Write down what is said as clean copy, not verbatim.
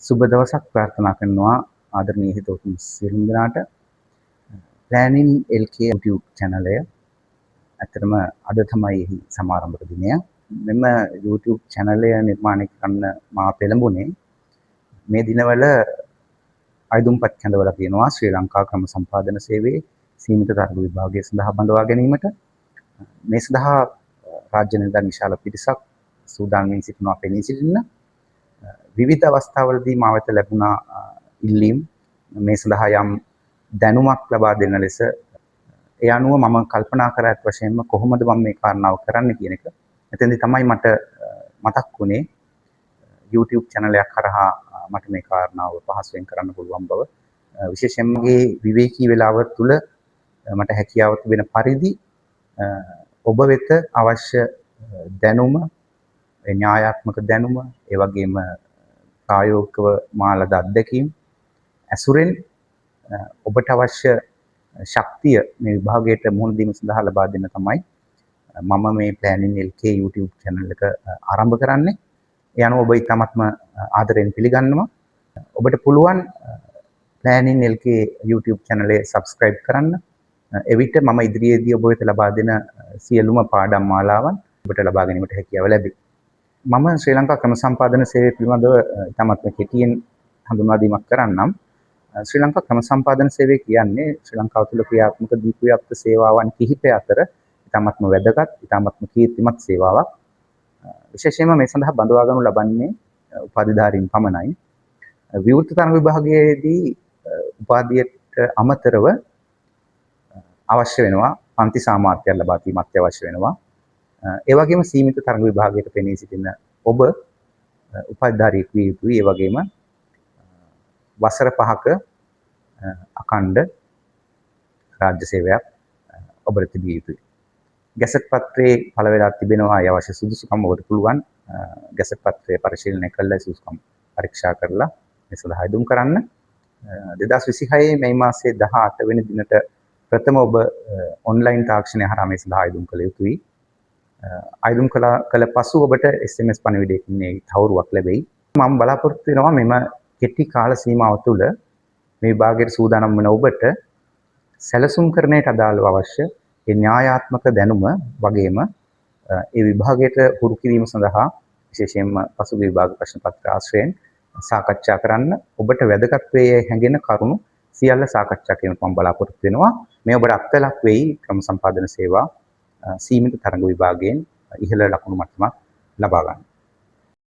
සුබ දවසක් ප්‍රාර්ථනා කරනවා ආදරණීය හිතවතුන් සියලුම දෙනාට. ප්ලෑනින් LK YouTube channelය ඇත්තටම අද තමයි එහි සමාරම්භක දිනය. මෙම YouTube channelය නිර්මාණය කරන්න මා පෙළඹුණේ මේ දිනවල අයදුම්පත් කැඳවලා තියෙනවා ශ්‍රී ලංකා ක්‍රම සම්පාදන සේවයේ සීමිත තරග විභාගය සඳහා බඳවා ගැනීමට. මේ සඳහා රාජ්‍ය නිලධාරීන් විශාල පිරිසක් සූදානම් වී සිටිනවා පෙනී සිටින්න. විවිධ අවස්ථාවලදී මා වෙත ලැබුණා ඉල්ලීම් මේ සඳහා යම් දැනුමක් ලබා දෙන ලෙස. ඒ අනුව මම කල්පනා කර ඇත් වශයෙන්ම කොහොමද මම මේ කාරණාව කරන්න කියන එක. එතෙන්දී තමයි මට මතක් වුණේ YouTube channel එකක් කරහා මට මේ කාරණාව පහසුවෙන් කරන්න පුළුවන් බව. විශේෂයෙන්ම විවේකී වේලාව තුළ මට හැකියාව තිබෙන පරිදි ඔබ වෙත අවශ්‍ය දැනුම, න්‍යායාත්මක දැනුම, ඒ වගේම ප්‍රායෝගිකව මා ලද අත්දැකීම් ඇසුරෙන් ඔබට අවශ්‍ය ශක්තිය මේ විභාගයට මුහුණ දීම සඳහා ලබා දෙන්න තමයි මම මේ ප්ලෑනින් LK YouTube channel එක ආරම්භ කරන්නේ. ඒ අනුව ඔබ ඉතාමත්ම ආදරෙන් පිළිගන්නවා. ඔබට පුළුවන් ප්ලෑනින් LK YouTube channel එක subscribe කරන්න. එවිට මම ඉදිරියේදී ඔබ වෙත ලබා දෙන සියලුම පාඩම් මාලාවන් ඔබට ලබා ගැනීමට හැකියාව ලැබේ. මම ශ්‍රී ලංකා ක්‍රම සම්පාදන සේවය පිළිබඳව ඉතාමත්ම කෙටියෙන් හඳුන්වා දීමක් කරන්නම්. ශ්‍රී ලංකා ක්‍රම සම්පාදන සේවය කියන්නේ ශ්‍රී ලංකාව තුළ ක්‍රියාත්මක දීප්තියුක්ත සේවාවන් කිහිපය අතර ඉතාමත්ම වැදගත්, ඉතාමත්ම කීර්තිමත් සේවාවක්. විශේෂයෙන්ම මේ සඳහා බඳවා ගනු ලබන්නේ උපාධිධාරීන් පමණයි. විවෘත තරග විභාගයේදී උපාධියට අමතරව අවශ්‍ය වෙනවා පන්ති සාමාර්ථයක් ලබා දීම අත්‍යවශ්‍ය වෙනවා. ඒ වගේම සීමිත තරග විභාගයට පෙනී සිටින ඔබ උපාධිධාරියෙක් විය යුතුයි. ඒ වගේම වසර 5ක අඛණ්ඩ රාජ්‍ය සේවයක් ඔබට තිබිය යුතුයි. ගැසට් පත්‍රයේ පළ වෙලා තිබෙනවා අවශ්‍ය සුදුසුකම් ඔබට පුළුවන් ගැසට් පත්‍රය පරිශීලනය කළා සුදුසුකම් පරීක්ෂා කරලා මේ සඳහා යොමු කරන්න. 2026 මේ මාසයේ 18 වෙනි දිනට ප්‍රථම ඔබ ඔන්ලයින් තාක්ෂණය හරහා මේ සඳහා යොමු කළ යුතුයි. ආයුධම් කළ පසු ඔබට SMS පණිවිඩයකින් මේ තහවුරුවක් ලැබෙයි. මම බලාපොරොත්තු වෙනවා මෙම කෙටි කාල සීමාව තුළ මේ විභාගයට සූදානම් වන ඔබට සැලසුම් කරන්නට අදාළව අවශ්‍ය ඒ න්‍යායාත්මක දැනුම වගේම ඒ විභාගයට හුරු කිරීම සඳහා විශේෂයෙන්ම පසුගිය විභාග ප්‍රශ්න පත්‍ර ආශ්‍රයෙන් සාකච්ඡා කරන්න ඔබට වැදගත් වේ හැඟෙන කරුණු සියල්ල සාකච්ඡා කිරීමට මම බලාපොරොත්තු වෙනවා. මේ ඔබට අත්ලක් වෙයි ක්‍රම සම්පාදන සේවා සීමිත තරඟ විභාගයෙන් ඉහළ ලකුණු මට්ටමක් ලබා ගන්න.